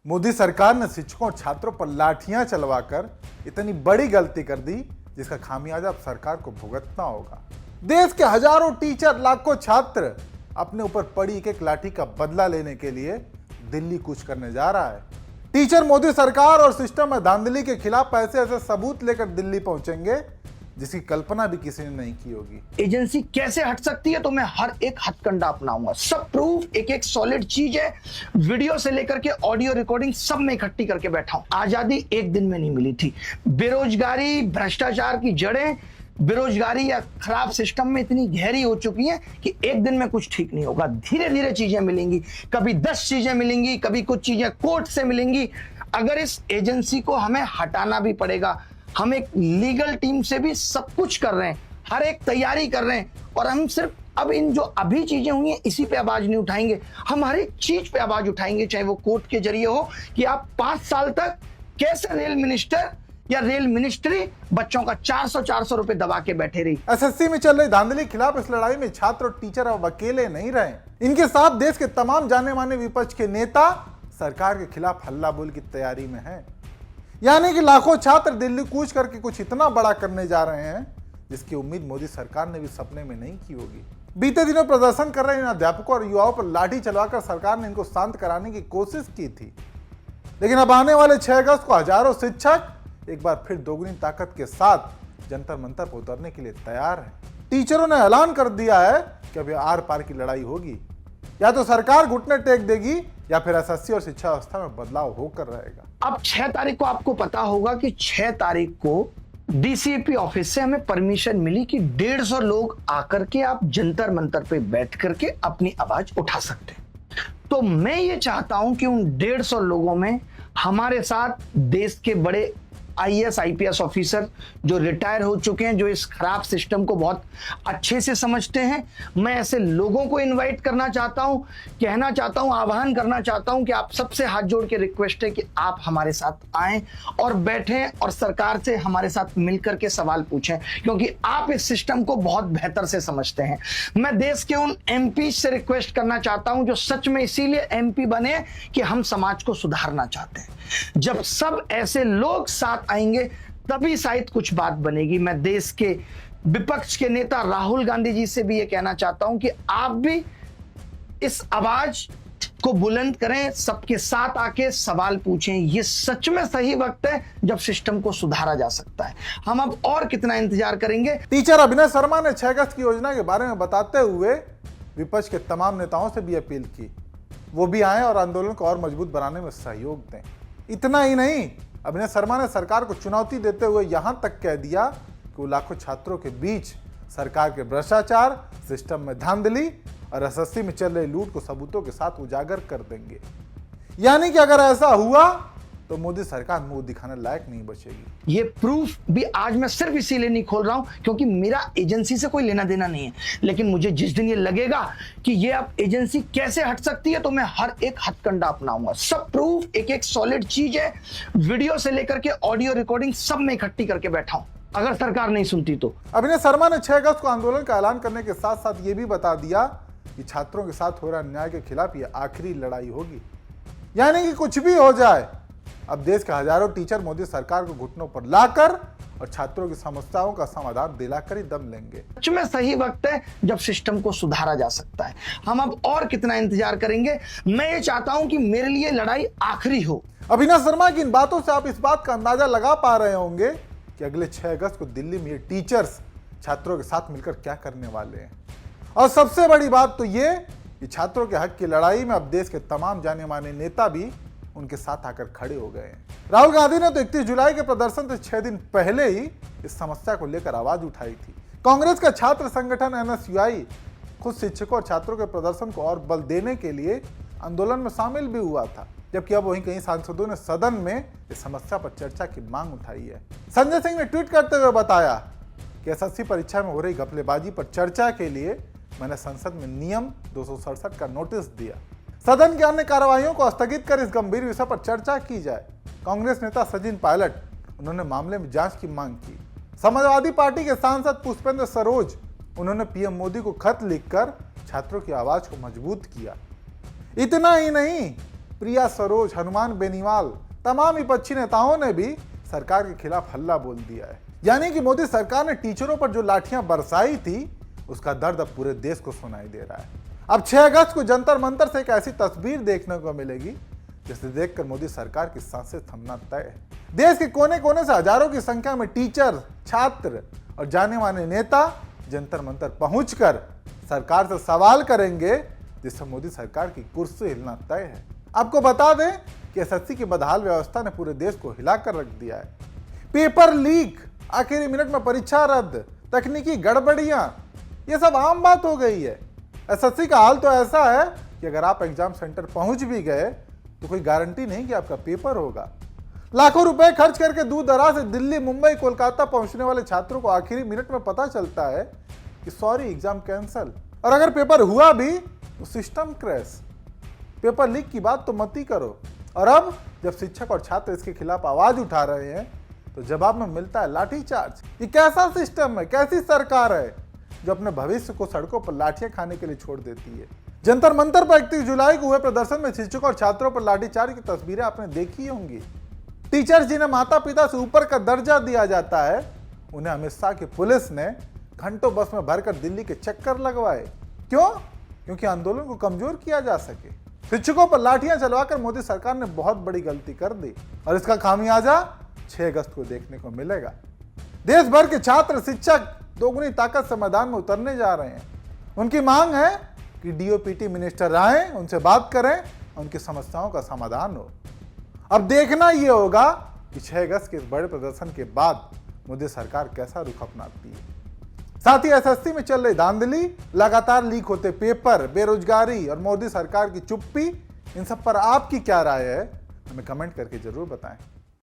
मोदी सरकार ने शिक्षकों और छात्रों पर लाठियां चलवाकर इतनी बड़ी गलती कर दी जिसका खामियाजा अब सरकार को भुगतना होगा। देश के हजारों टीचर, लाखों छात्र अपने ऊपर पड़ी एक एक लाठी का बदला लेने के लिए दिल्ली कूच करने जा रहा है। टीचर मोदी सरकार और सिस्टम में धांधली के खिलाफ ऐसे ऐसे सबूत लेकर दिल्ली पहुंचेंगे जिसकी कल्पना भी किसी ने नहीं की होगी। एजेंसी कैसे हट सकती है तो मैं हर एक हथकंडा अपनाऊंगा। सब प्रूफ, एक एक सॉलिड चीज है, वीडियो से लेकर के ऑडियो रिकॉर्डिंग सब में इकट्ठी करके बैठा हूं। आजादी एक दिन में नहीं मिली थी। बेरोजगारी, भ्रष्टाचार की जड़ें, बेरोजगारी या खराब सिस्टम में इतनी गहरी हो चुकी है कि एक दिन में कुछ ठीक नहीं होगा। धीरे धीरे चीजें मिलेंगी, कभी 10 चीजें मिलेंगी, कभी कुछ चीजें कोर्ट से मिलेंगी। अगर इस एजेंसी को हमें हटाना भी पड़ेगा, हम एक लीगल टीम से भी सब कुछ कर रहे हैं, हर एक तैयारी कर रहे हैं। और हम सिर्फ अब इन जो अभी चीजें हुई हैं इसी पे आवाज नहीं उठाएंगे, हम हर एक चीज पे आवाज उठाएंगे, चाहे वो कोर्ट के जरिए हो कि आप 5 साल तक कैसे रेल मिनिस्टर या रेल मिनिस्ट्री बच्चों का 400 रुपए दबा के बैठे रही। एसएससी में चल रही धांधली के खिलाफ इस लड़ाई में छात्र और टीचर अब अकेले नहीं रहे। इनके साथ देश के तमाम जाने माने विपक्ष के नेता सरकार के खिलाफ हल्ला बोल की तैयारी में हैं। यानी कि लाखों छात्र दिल्ली कूच करके कुछ इतना बड़ा करने जा रहे हैं जिसकी उम्मीद मोदी सरकार ने भी सपने में नहीं की होगी। बीते दिनों प्रदर्शन कर रहे इन अध्यापकों और युवाओं पर लाठी चलवाकर सरकार ने इनको शांत कराने की कोशिश की थी, लेकिन अब आने वाले 6 अगस्त को हजारों शिक्षक एक बार फिर दोगुनी ताकत के साथ जंतर मंतर पर उतरने के लिए तैयार हैं। टीचरों ने ऐलान कर दिया है कि अब आर पार की लड़ाई होगी, या तो सरकार घुटने टेक देगी या फिर एसएससी और शिक्षा व्यवस्था में बदलाव होकर रहेगा। अब 6 तारीख को आपको पता होगा कि 6 तारीख को डीसीपी ऑफिस से हमें परमिशन मिली कि 150 लोग आकर के आप जंतर मंतर पे बैठ करके अपनी आवाज उठा सकते हैं। तो मैं ये चाहता हूं कि उन 150 लोगों में हमारे साथ देश के बड़े आईएएस आईपीएस ऑफिसर जो रिटायर हो चुके हैं, जो इस खराब सिस्टम को बहुत अच्छे से समझते हैं, मैं ऐसे लोगों को इनवाइट करना चाहता हूं, कहना चाहता हूं, आह्वान करना चाहता हूं कि आप सबसे हाथ जोड़ के रिक्वेस्ट है कि आप हमारे साथ आएं और बैठें और सरकार से हमारे साथ मिलकर के सवाल पूछें, क्योंकि आप इस सिस्टम को बहुत बेहतर से समझते हैं। मैं देश के उन एमपी से रिक्वेस्ट करना चाहता हूं जो सच में इसीलिए एमपी बने कि हम समाज को सुधारना चाहते हैं। जब सब ऐसे लोग साथ आएंगे तभी शायद कुछ बात बनेगी। मैं देश के विपक्ष के नेता राहुल गांधी जी से भी ये कहना चाहता हूं कि आप भी इस आवाज को बुलंद करें, सबके साथ आके सवाल पूछें। ये सच में सही वक्त है जब सिस्टम को सुधारा जा सकता है। हम अब और कितना इंतजार करेंगे। टीचर अभिनय शर्मा ने 6 अगस्त की योजना के बारे में बताते हुए विपक्ष के तमाम नेताओं से भी अपील की, वो भी आए और आंदोलन को और मजबूत बनाने में सहयोग दें। इतना ही नहीं, अभिनय शर्मा ने सरकार को चुनौती देते हुए यहां तक कह दिया कि वो लाखों छात्रों के बीच सरकार के भ्रष्टाचार, सिस्टम में धांधली और एसएससी में चल रही लूट को सबूतों के साथ उजागर कर देंगे। यानी कि अगर ऐसा हुआ तो मोदी सरकार मुंह दिखाने लायक नहीं बचेगी। ये प्रूफ भी आज मैं सिर्फ इसीलिए नहीं खोल रहा हूं क्योंकि मेरा एजेंसी से कोई लेना देना नहीं है, लेकिन मुझे जिस दिन ये लगेगा कि ये अब एजेंसी कैसे हट सकती है तो मैं हर एक हथकंडा अपनाऊंगा। सब प्रूफ, एक एक सॉलिड चीज है, वीडियो से लेकर के ऑडियो रिकॉर्डिंग सब में इकट्ठी करके बैठा हूं, अगर सरकार नहीं सुनती तो। अभिनय शर्मा ने 6 अगस्त को आंदोलन का ऐलान करने के साथ साथ ये भी बता दिया कि छात्रों के साथ हो रहा अन्याय के खिलाफ ये आखिरी लड़ाई होगी। यानी कि कुछ भी हो जाए, अब देश के हजारों टीचर मोदी सरकार को घुटनों पर लाकर और छात्रों की समस्याओं का समाधान दिलाकर ही दम लेंगे। सच में सही वक्त है जब सिस्टम को सुधारा जा सकता है। हम अब और कितना इंतजार करेंगे। मैं ये चाहता हूं कि मेरे लिए लड़ाई आखिरी हो। अभिनय शर्मा की इन बातों से आप इस बात का अंदाजा लगा पा रहे होंगे कि अगले 6 अगस्त को दिल्ली में ये टीचर्स छात्रों के साथ मिलकर क्या करने वाले हैं। और सबसे बड़ी बात तो ये कि छात्रों के हक की लड़ाई में अब देश के तमाम जाने माने नेता भी उनके साथ आकर खड़े हो गए हैं। राहुल गांधी ने तो 31 जुलाई के प्रदर्शन से 6 दिन पहले ही इस समस्या को लेकर आवाज उठाई थी। कांग्रेस का छात्र संगठन एनएसयूआई खुद शिक्षकों और छात्रों के प्रदर्शन को और बल देने के लिए आंदोलन में शामिल भी हुआ था, जबकि अब वहीं कई सांसदों ने सदन में इस समस्या पर चर्चा की मांग उठाई है। संजय सिंह ने ट्वीट करते हुए बताया कि एसएससी परीक्षा में हो रही घपलेबाजी पर चर्चा के लिए मैंने संसद में नियम 267 का नोटिस दिया। सदन की अन्य कार्रवाइयों को स्थगित कर इस गंभीर विषय पर चर्चा की जाए। कांग्रेस नेता सचिन पायलट, उन्होंने मामले में जांच की मांग की। समाजवादी पार्टी के सांसद पुष्पेंद्र सरोज, उन्होंने पीएम मोदी को खत लिखकर छात्रों की आवाज को मजबूत किया। इतना ही नहीं, प्रिया सरोज, हनुमान बेनीवाल, तमाम विपक्षी नेताओं ने भी सरकार के खिलाफ हल्ला बोल दिया है। यानी कि मोदी सरकार ने टीचरों पर जो लाठियां बरसाई थी उसका दर्द अब पूरे देश को सुनाई दे रहा है। अब 6 अगस्त को जंतर मंतर से एक ऐसी तस्वीर देखने को मिलेगी जिसे देखकर मोदी सरकार की सांसें थमना तय है। देश के कोने कोने से हजारों की संख्या में टीचर, छात्र और जाने माने नेता जंतर मंतर पहुंचकर सरकार से सवाल करेंगे, जिससे मोदी सरकार की कुर्सी हिलना तय है। आपको बता दें कि एसएससी की बदहाल व्यवस्था ने पूरे देश को हिलाकर रख दिया है। पेपर लीक, आखिरी मिनट में परीक्षा रद्द, तकनीकी गड़बड़ियां, ये सब आम बात हो गई है। एसएससी का हाल तो ऐसा है कि अगर आप एग्जाम सेंटर पहुंच भी गए तो कोई गारंटी नहीं कि आपका पेपर होगा। लाखों रुपए खर्च करके दूर दराज से दिल्ली, मुंबई, कोलकाता पहुंचने वाले छात्रों को आखिरी मिनट में पता चलता है कि सॉरी, एग्जाम कैंसल। और अगर पेपर हुआ भी तो सिस्टम क्रैश। पेपर लीक की बात तो मत ही करो। और अब जब शिक्षक और छात्र इसके खिलाफ आवाज उठा रहे हैं तो जवाब में मिलता है लाठीचार्ज। ये कैसा सिस्टम है, कैसी सरकार है जो अपने भविष्य को सड़कों पर लाठियां खाने के लिए छोड़ देती है। जंतर मंतर पर 31 जुलाई को हुए प्रदर्शन में शिक्षकों और छात्रों पर लाठीचार्ज की तस्वीरें आपने देखी होंगी। टीचर्स जिन्हें माता पिता से ऊपर का दर्जा दिया जाता है, उन्हें अमित शाह की पुलिस ने घंटों बस में भरकर दिल्ली के चक्कर लगवाए। क्यों? क्योंकि आंदोलन को कमजोर किया जा सके। शिक्षकों पर लाठियां चलवाकर मोदी सरकार ने बहुत बड़ी गलती कर दी और इसका खामियाजा 6 अगस्त को देखने को मिलेगा। देश भर के छात्र, शिक्षक दोगुनी ताकत से मैदान में उतरने जा रहे हैं। उनकी मांग है कि डीओपीटी मिनिस्टर आए, उनसे बात करें, उनकी समस्याओं का समाधान हो। अब देखना यह होगा कि 6 अगस्त के इस बड़े प्रदर्शन के बाद मोदी सरकार कैसा रुख अपनाती है। साथ ही एसएससी में चल रही धांधली, लगातार लीक होते पेपर, बेरोजगारी और मोदी सरकार की चुप्पी, इन सब पर आपकी क्या राय है, हमें कमेंट करके जरूर बताएं।